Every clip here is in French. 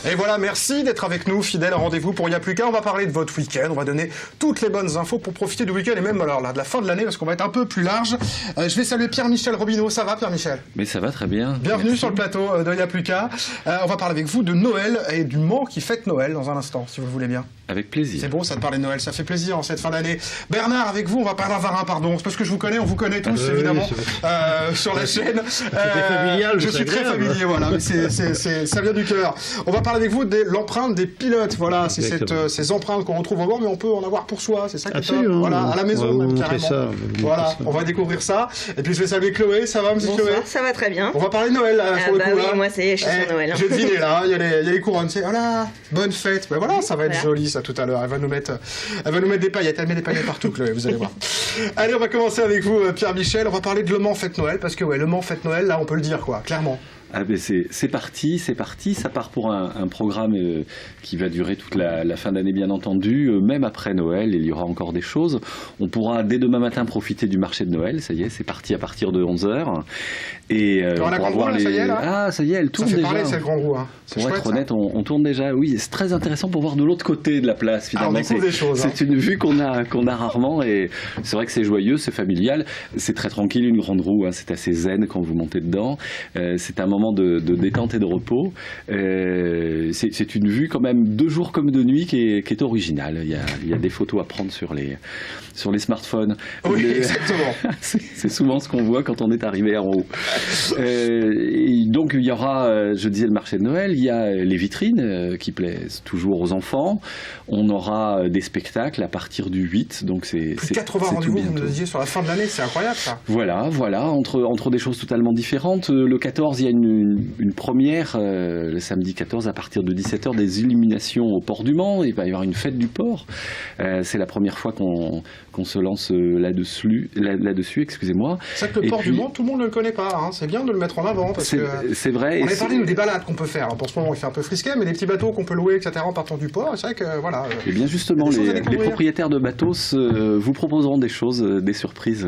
Et voilà, merci d'être avec nous, fidèles. Rendez-vous pour Il n'y a plus qu'à. On va parler de votre week-end. On va donner toutes les bonnes infos pour profiter du week-end et même alors là, de la fin de l'année parce qu'on va être un peu plus large. Je vais saluer Pierre-Michel Robineau. Ça va, Pierre-Michel? Mais ça va très bien. Bienvenue Merci. sur le plateau de Il n'y a plus qu'à. On va parler avec vous de Noël et du Mans qui fête Noël dans un instant, si vous le voulez bien. Avec plaisir. C'est beau, ça de parler de Noël, ça fait plaisir en cette fin d'année. Bernard, avec vous, on va parler d'un Varin, pardon. C'est parce que je vous connais, on vous connaît tous, évidemment, sur la chaîne. Familial, je suis très familier, voilà, mais ça vient du cœur. On va parler avec vous de l'empreinte des pilotes. Voilà, c'est ces empreintes qu'on retrouve au bord, mais on peut en avoir pour soi, c'est ça qui est top. Voilà, à la maison, même carrément. Voilà, on va découvrir ça. Et puis je vais saluer Chloé, ça va, monsieur Chloé? Ça va très bien. On va parler de Noël, là, sur le coup. Oui, là. moi, ça y est, je suis sur Noël. J'ai deviné, là, il y a les couronnes. C'est, oh là, bonne fête. Ben voilà, ça va être joli, ça, tout à l'heure. Elle va nous mettre des paillettes. Elle met des paillettes partout, Chloé, vous allez voir. Allez, on va commencer avec vous, Pierre-Michel. On va parler de Le Mans Fête Noël, parce que, ouais, Le Mans Fête Noël, là, on peut le dire, quoi, clairement. Ah ben c'est parti. Ça part pour un programme qui va durer toute la fin d'année, bien entendu. Même après Noël, il y aura encore des choses. On pourra dès demain matin profiter du marché de Noël. Ça y est, c'est parti à partir de 11h. Et on pourra voir ça y est, là. Ah, ça y est, elle tourne déjà. Ça fait parler, c'est le grand roue. Hein. Pour être honnête, on tourne déjà. Oui, c'est très intéressant pour voir de l'autre côté de la place, finalement. On découvre des choses. C'est une vue qu'on a rarement. Et c'est vrai que c'est joyeux, c'est familial. C'est très tranquille, une grande roue. Hein. C'est assez zen quand vous montez dedans. C'est un moment de détente et de repos. C'est une vue quand même de jour comme de nuit qui est originale. Il y a des photos à prendre sur les smartphones. Oui, exactement. C'est souvent ce qu'on voit quand on est arrivé en haut. Et donc il y aura, je disais, le marché de Noël, il y a les vitrines qui plaisent toujours aux enfants. On aura des spectacles à partir du 8. Donc plus de 80 rendez-vous, vous me disiez, sur la fin de l'année, c'est incroyable ça. Voilà, entre des choses totalement différentes. Le 14, il y a une première, le samedi 14, à partir de 17h, des illuminations au port du Mans. Il va y avoir une fête du port. C'est la première fois qu'on se lance là-dessus, excusez-moi. C'est vrai que le port du Mans, tout le monde ne le connaît pas. Hein. C'est bien de le mettre en avant. C'est vrai. On avait parlé des balades qu'on peut faire. Pour ce moment, il fait un peu frisquet, mais des petits bateaux qu'on peut louer, etc., en partant du port. C'est vrai que, voilà. Et bien justement, les propriétaires de bateaux vous proposeront des choses, des surprises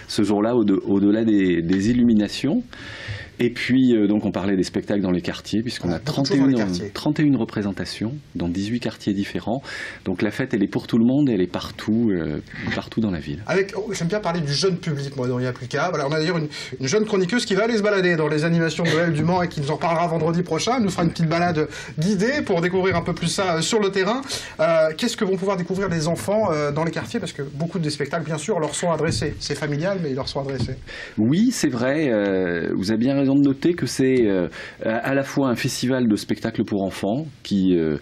ce jour-là, au-delà des illuminations. Et puis, donc, on parlait des spectacles dans les quartiers, puisqu'on a 31 représentations dans 18 quartiers différents. Donc, la fête, elle est pour tout le monde, elle est partout dans la ville. J'aime bien parler du jeune public, moi, dans Il n'y a plus qu'à. Voilà, on a d'ailleurs une jeune chroniqueuse qui va aller se balader dans les animations de Noël du Mans et qui nous en parlera vendredi prochain. Elle nous fera une petite balade guidée pour découvrir un peu plus ça sur le terrain. Qu'est-ce que vont pouvoir découvrir les enfants dans les quartiers? Parce que beaucoup des spectacles, bien sûr, leur sont adressés. C'est familial, mais ils leur sont adressés. Oui, c'est vrai. Vous avez bien raison de noter que c'est à la fois un festival de spectacles pour enfants qui ne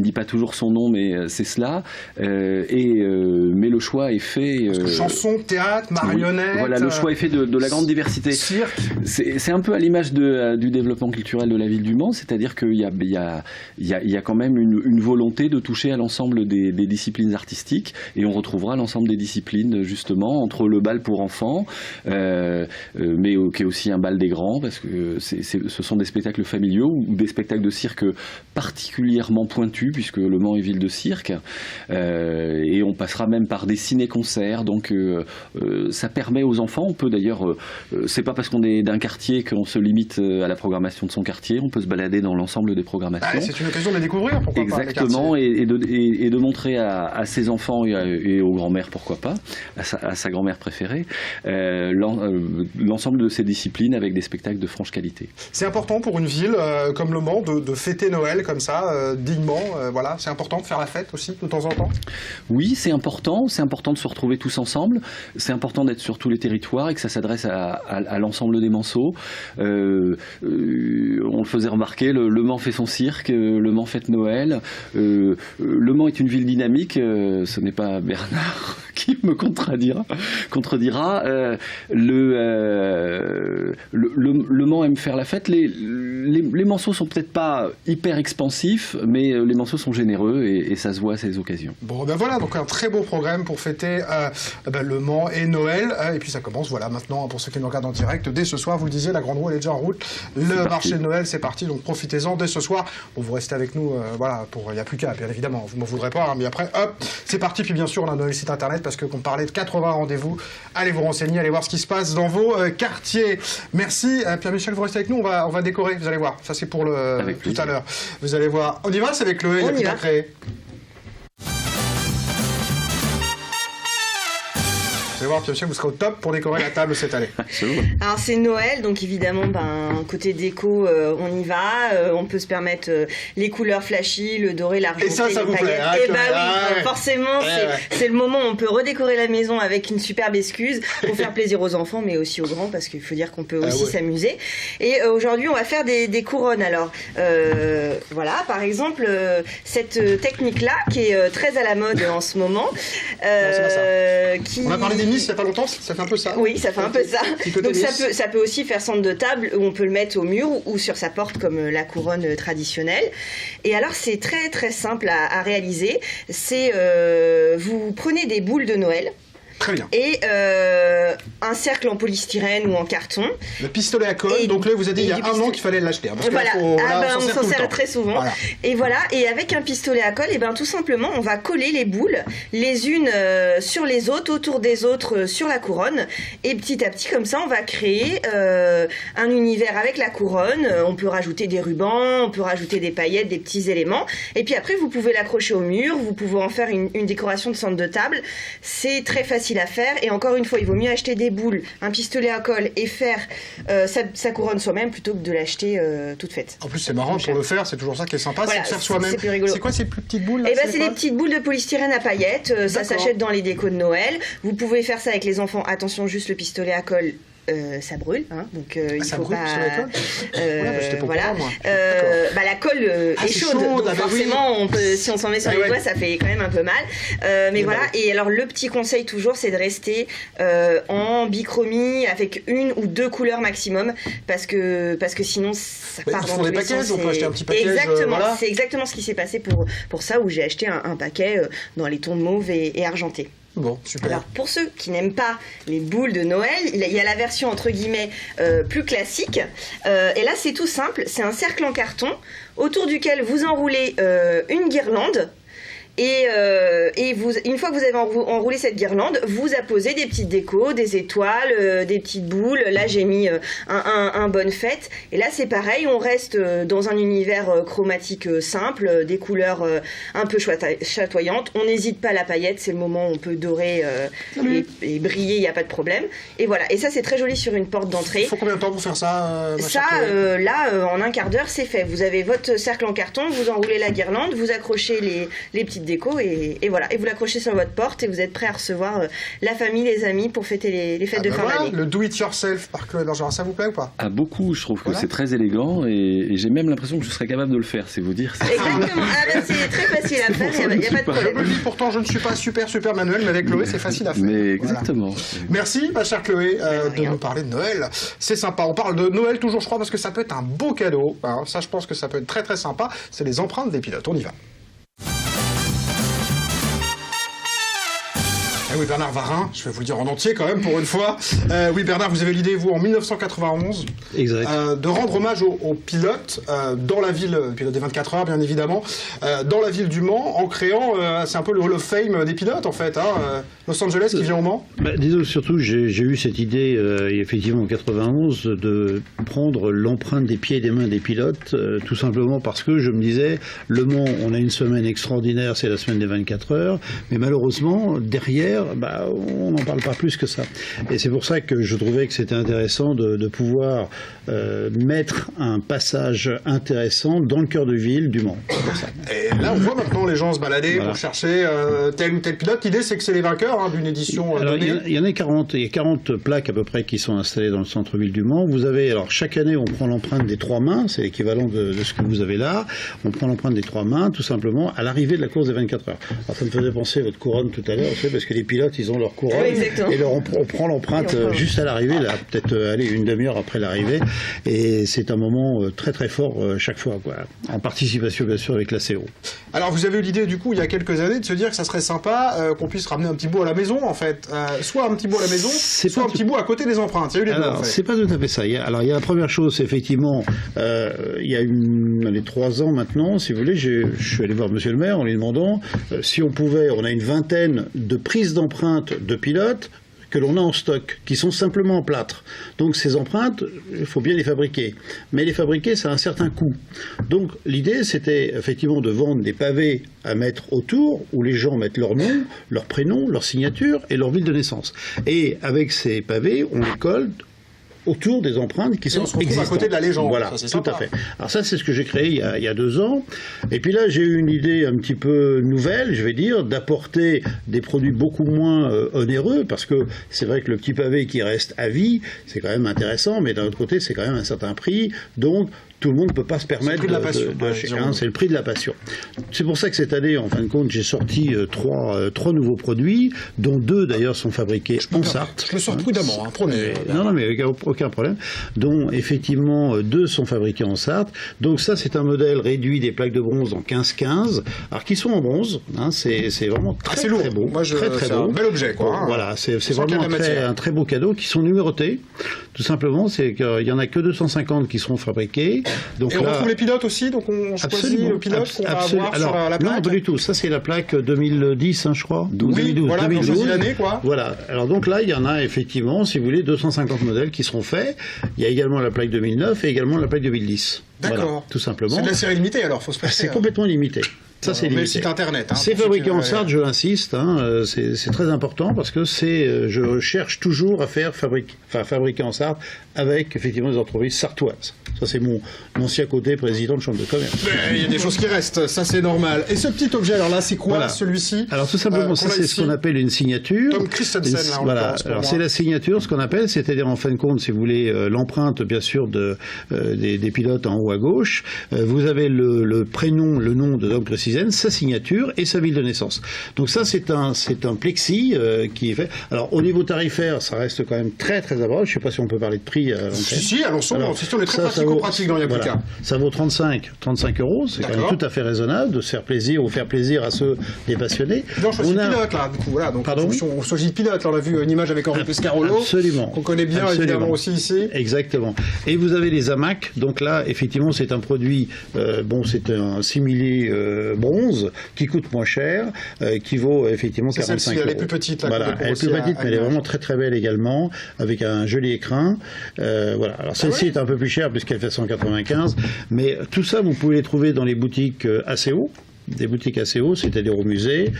dit pas toujours son nom, mais c'est cela. Mais le choix est fait. Parce que chansons, théâtre, marionnettes. Oui, voilà, le choix est fait de la grande diversité. Cirque. C'est un peu à l'image du développement culturel de la ville du Mans, c'est-à-dire qu'il y a quand même une volonté de toucher à l'ensemble des disciplines artistiques, et on retrouvera l'ensemble des disciplines justement entre le bal pour enfants, mais qui est aussi un bal des grands, parce que ce sont des spectacles familiaux ou des spectacles de cirque particulièrement pointus, puisque Le Mans est ville de cirque, et on passera même par des ciné-concerts, donc ça permet aux enfants, on peut d'ailleurs, c'est pas parce qu'on est d'un quartier qu'on se limite à la programmation de son quartier, on peut se balader dans l'ensemble des programmations. C'est une occasion de les découvrir, pourquoi pas. Exactement, et de montrer à ses enfants et aux grands-mères, pourquoi pas, à sa grand-mère préférée, l'ensemble de ces disciplines avec des spectacles de franche qualité. C'est important pour une ville comme Le Mans de fêter Noël comme ça, dignement. Voilà, c'est important de faire la fête aussi de temps en temps. Oui, c'est important de se retrouver tous ensemble. C'est important d'être sur tous les territoires et que ça s'adresse à l'ensemble des Manceaux. On le faisait remarquer, le Mans fait son cirque, Le Mans fête Noël. Le Mans est une ville dynamique. Ce n'est pas Bernard qui me contredira. Le Mans aime faire la fête. Les Manceaux sont peut-être pas hyper expansifs, mais les Manceaux sont généreux et ça se voit à ces occasions. Bon, ben voilà, donc un très beau programme pour fêter Le Mans et Noël. Et puis ça commence, voilà, maintenant, pour ceux qui nous regardent en direct, dès ce soir, vous le disiez, la grande roue, elle est déjà en route. Le marché de Noël, c'est parti, donc profitez-en dès ce soir. Bon, vous restez avec nous, voilà, il n'y a plus qu'à, bien évidemment. Vous ne m'en voudrez pas, hein, mais après, hop, c'est parti. Puis bien sûr, on a notre site internet parce que qu'on parlait de 80 rendez-vous, allez vous renseigner, allez voir ce qui se passe dans vos quartiers. Merci Pierre-Michel, vous restez avec nous, on va décorer, vous allez voir, ça c'est pour tout à l'heure. Vous allez voir, on y va, c'est avec Chloé, il y a tout à créer. Vous allez voir, Pierre-Michel, vous serez au top pour décorer la table cette année. Alors c'est Noël, donc évidemment, côté déco, on y va. On peut se permettre les couleurs flashy, le doré, l'argenté, et ça les vous paillettes. plaît, Oui, forcément, c'est le moment où on peut redécorer la maison avec une superbe excuse pour faire plaisir aux enfants, mais aussi aux grands, parce qu'il faut dire qu'on peut aussi s'amuser. Et aujourd'hui, on va faire des couronnes. Alors, voilà, par exemple, cette technique-là, qui est très à la mode en ce moment. On a parlé des Nice il n'y a pas longtemps, ça fait un peu ça. Oui, ça fait un peu ça. Donc ça peut aussi faire centre de table, où on peut le mettre au mur ou sur sa porte comme la couronne traditionnelle. Et alors c'est très très simple à réaliser. C'est vous prenez des boules de Noël. Très bien. Et un cercle en polystyrène ou en carton. Le pistolet à colle, donc là vous avez dit il y a un an qu'il fallait l'acheter. Voilà, on s'en sert très souvent. Voilà. Et voilà, et avec un pistolet à colle, et tout simplement on va coller les boules les unes sur les autres, autour des autres sur la couronne. Et petit à petit, comme ça, on va créer un univers avec la couronne. On peut rajouter des rubans, on peut rajouter des paillettes, des petits éléments. Et puis après, vous pouvez l'accrocher au mur, vous pouvez en faire une décoration de centre de table. C'est très facile à faire, et encore une fois il vaut mieux acheter des boules, un pistolet à colle et faire sa couronne soi-même plutôt que de l'acheter toute faite. En plus c'est marrant pour le faire, c'est toujours ça qui est sympa, voilà, c'est de faire soi-même. C'est plus rigolo. C'est quoi ces plus petites boules là? C'est des petites boules de polystyrène à paillettes, ça s'achète dans les décos de Noël. Vous pouvez faire ça avec les enfants, attention, juste le pistolet à colle. Ça brûle, donc il ça faut brûle, pas. Voilà. La colle est chaude, donc forcément, si on s'en met sur les doigts, ça fait quand même un peu mal. Mais voilà. Et alors le petit conseil toujours, c'est de rester en bichromie avec une ou deux couleurs maximum, parce que sinon ça part dans tous les sens. On peut acheter un petit package. Exactement. C'est exactement ce qui s'est passé pour ça, où j'ai acheté un paquet dans les tons mauve et argenté. Bon, super. Alors, pour ceux qui n'aiment pas les boules de Noël, il y a la version entre guillemets plus classique. Et là, c'est tout simple. C'est un cercle en carton autour duquel vous enroulez une guirlande. Et une fois que vous avez enroulé cette guirlande, vous apposez des petites décos, des étoiles, des petites boules. Là, j'ai mis un bonne fête. Et là, c'est pareil, on reste dans un univers chromatique simple, des couleurs un peu chatoyantes. On n'hésite pas à la paillette, c'est le moment où on peut dorer et briller, il n'y a pas de problème. Et voilà, et ça, c'est très joli sur une porte d'entrée. Il faut combien de temps pour faire ça en un quart d'heure, c'est fait. Vous avez votre cercle en carton, vous enroulez la guirlande, vous accrochez les petites déco et voilà, et vous l'accrochez sur votre porte et vous êtes prêt à recevoir la famille, les amis pour fêter les fêtes de fin d'année. Le do it yourself par Chloé Bergerin, ça vous plaît ou pas? Beaucoup, je trouve que c'est très élégant et j'ai même l'impression que je serais capable de le faire, c'est vous dire. Exactement, c'est très facile à faire, il n'y a pas de problème. Je me dis pourtant je ne suis pas super manuel, mais avec Chloé c'est facile à faire. Mais exactement. Voilà. Merci ma chère Chloé de nous parler de Noël, c'est sympa, on parle de Noël toujours je crois parce que ça peut être un beau cadeau, hein. Ça je pense que ça peut être très très sympa, c'est les empreintes des pilotes, on y va. Oui, Bernard Varin, je vais vous le dire en entier quand même pour une fois. Oui, Bernard, vous avez l'idée, vous, en 1991, de rendre hommage aux pilotes dans la ville, pilotes des 24 heures, bien évidemment, dans la ville du Mans, en créant, c'est un peu le Hall of Fame des pilotes, en fait, hein, Los Angeles qui vient au Mans. Disons surtout, j'ai eu cette idée, effectivement, en 91, de prendre l'empreinte des pieds et des mains des pilotes, tout simplement parce que je me disais, Le Mans, on a une semaine extraordinaire, c'est la semaine des 24 heures, mais malheureusement, derrière, on n'en parle pas plus que ça. Et c'est pour ça que je trouvais que c'était intéressant de pouvoir mettre un passage intéressant dans le cœur de ville du Mans. Et là, on voit maintenant les gens se balader pour chercher tel ou tel pilote. L'idée, c'est que c'est les vainqueurs d'une édition donnée. Il y en a 40. Il y a 40 plaques à peu près qui sont installées dans le centre-ville du Mans. Vous avez, alors chaque année, on prend l'empreinte des 3 mains. C'est l'équivalent de ce que vous avez là. On prend l'empreinte des 3 mains, tout simplement, à l'arrivée de la course des 24 heures. Alors, ça me faisait penser à votre couronne tout à l'heure, parce que les pilotes, ils ont leur couronne. Oui, et on prend l'empreinte juste à l'arrivée, là, peut-être une demi-heure après l'arrivée. Et c'est un moment très très fort chaque fois, quoi. En participation, bien sûr, avec la CO. Alors, vous avez eu l'idée, du coup, il y a quelques années, de se dire que ça serait sympa qu'on puisse ramener un petit bout la maison en fait, soit un petit bout à la maison, soit un petit bout à côté des empreintes. Il y a eu les deux en fait. C'est pas tout à fait ça. Il y a la première chose, c'est effectivement, il y a les 3 ans maintenant, si vous voulez, je suis allé voir Monsieur le maire en lui demandant si on pouvait, on a une vingtaine de prises d'empreintes de pilotes que l'on a en stock, qui sont simplement en plâtre. Donc ces empreintes, il faut bien les fabriquer. Mais les fabriquer, ça a un certain coût. Donc l'idée, c'était effectivement de vendre des pavés à mettre autour, où les gens mettent leur nom, leur prénom, leur signature et leur ville de naissance. Et avec ces pavés, on les colle autour des empreintes qui sont existantes. À côté de la légende. Voilà, ça, tout à fait. Alors ça, c'est ce que j'ai créé il y a 2 ans. Et puis là, j'ai eu une idée un petit peu nouvelle, je vais dire, d'apporter des produits beaucoup moins onéreux, parce que c'est vrai que le petit pavé qui reste à vie, c'est quand même intéressant, mais d'un autre côté, c'est quand même un certain prix. Donc, tout le monde ne peut pas se permettre c'est le prix de la passion. C'est pour ça que cette année, en fin de compte, j'ai sorti 3 nouveaux produits, dont 2 d'ailleurs sont fabriqués en Sarthe. Je le sors prudemment, prenez. Non, mais aucun problème. Dont effectivement 2 sont fabriqués en Sarthe. Donc ça, c'est un modèle réduit des plaques de bronze en 15-15, alors qui sont en bronze. C'est vraiment très lourd. Très beau. Moi, c'est un bel objet, quoi. Voilà, c'est vraiment un très beau cadeau, qui sont numérotés. Tout simplement, c'est qu'il y en a que 250 qui seront fabriqués. Donc et on retrouve les pilotes aussi, donc on choisit le pilote qu'on va avoir alors, sur la plaque. Non, pas du tout. Ça, c'est la plaque 2010, je crois. 2012. Voilà, 2012. on choisit l'année, quoi. Voilà. Alors donc là, il y en a effectivement, si vous voulez, 250 modèles qui seront faits. Il y a également la plaque 2009 et également la plaque 2010. D'accord. Voilà, tout simplement. C'est de la série limitée, alors, faut se passer. C'est complètement limité. Ça, c'est limité. Le site internet. C'est fabriqué en Sarthe, je l'insiste. C'est très important parce que je cherche toujours à fabriquer en Sarthe avec effectivement des entreprises sartoises. Ça, c'est mon ancien côté président de chambre de commerce. Mais il y a des choses qui restent, ça c'est normal. Et ce petit objet, alors là, c'est quoi celui-ci? Alors tout simplement, ça c'est ce qu'on appelle une signature. Tom Christensen, là, voilà. Alors c'est la signature, ce qu'on appelle, c'est-à-dire en fin de compte, si vous voulez, l'empreinte bien sûr des pilotes en haut à gauche. Vous avez le prénom, le nom de Tom Christensen, sa signature et sa ville de naissance. Donc ça, c'est un plexi qui est fait. Alors au niveau tarifaire, ça reste quand même très très abordable. Je ne sais pas si on peut parler de prix. Si, allons-y. On est très pratico-pratique dans Yapuka. Ça vaut 35 €. C'est quand même tout à fait raisonnable de se faire plaisir ou faire plaisir à ceux des passionnés. On choisit pilote là, du coup, voilà. Donc, on choisit pilote. Là, on a vu une image avec Henri Pescarolo. Absolument. Qu'on connaît bien évidemment aussi ici. Exactement. Et vous avez les hamacs. Donc là, effectivement, c'est un produit. C'est un simili bronze qui coûte moins cher, qui vaut effectivement 45 €. Elle est plus petite. Là, voilà, elle est plus petite, mais elle est vraiment très très belle également, avec un joli écrin. Voilà. Alors celle-ci est un peu plus chère puisqu'elle fait 195, mais tout ça vous pouvez les trouver dans les boutiques ACO, des boutiques ACO, c'est-à-dire au musée.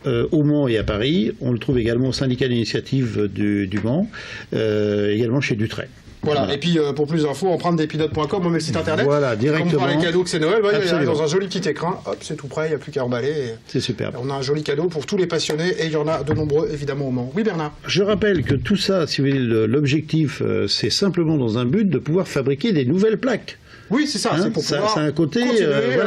Au Mans et à Paris. On le trouve également au syndicat d'initiative du Mans, également chez Dutray. Voilà, et puis pour plus d'infos, empreintesdespilotes.com, on met le site internet. Voilà, directement. Comme pour les cadeaux que c'est Noël, il y a dans un joli petit écran, hop, c'est tout prêt, il n'y a plus qu'à emballer. C'est superbe. On a un joli cadeau pour tous les passionnés, et il y en a de nombreux, évidemment, au Mans. Oui, Bernard? Je rappelle que tout ça, si vous voulez, l'objectif, c'est simplement dans un but de pouvoir fabriquer des nouvelles plaques. Oui, c'est ça, c'est pour pouvoir c'est un côté,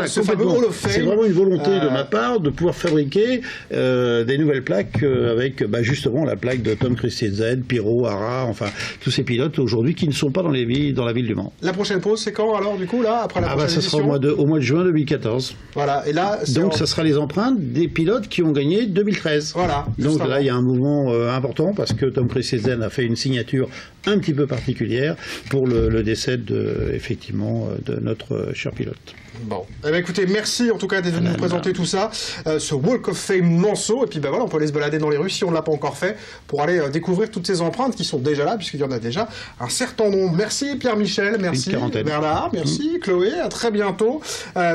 ce fameux Hall of Fame. C'est vraiment une volonté de ma part de pouvoir fabriquer des nouvelles plaques avec justement la plaque de Tom Christensen, Pirot, Hara, enfin tous ces pilotes aujourd'hui qui ne sont pas dans la ville du Mans. La prochaine pause, c'est quand alors du coup là après la prochaine ça sera au mois de juin 2014. Voilà, et là donc ça sera les empreintes des pilotes qui ont gagné 2013. Voilà. Donc là il y a un mouvement important parce que Tom Christensen a fait une signature un petit peu particulière pour le décès effectivement de notre cher pilote. Bon, écoutez, merci en tout cas d'être venu nous présenter tout ça, ce Walk of Fame Manceau, et puis voilà, on peut aller se balader dans les rues si on ne l'a pas encore fait, pour aller découvrir toutes ces empreintes qui sont déjà là, puisqu'il y en a déjà un certain nombre. Merci Pierre-Michel, merci Bernard, merci Chloé, à très bientôt.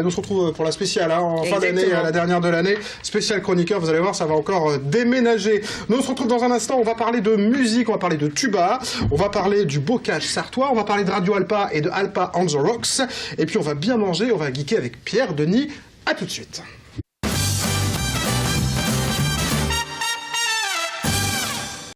Nous se retrouve pour la spéciale, en fin d'année, la dernière de l'année, spécial chroniqueur, vous allez voir, ça va encore déménager. Nous on se retrouve dans un instant, on va parler de musique, on va parler de tuba, on va parler du bocage sartois, on va parler de Radio Alpa et de Alpa on the Rocks, et puis on va bien manger, on va geeker avec Pierre Denis. À tout de suite.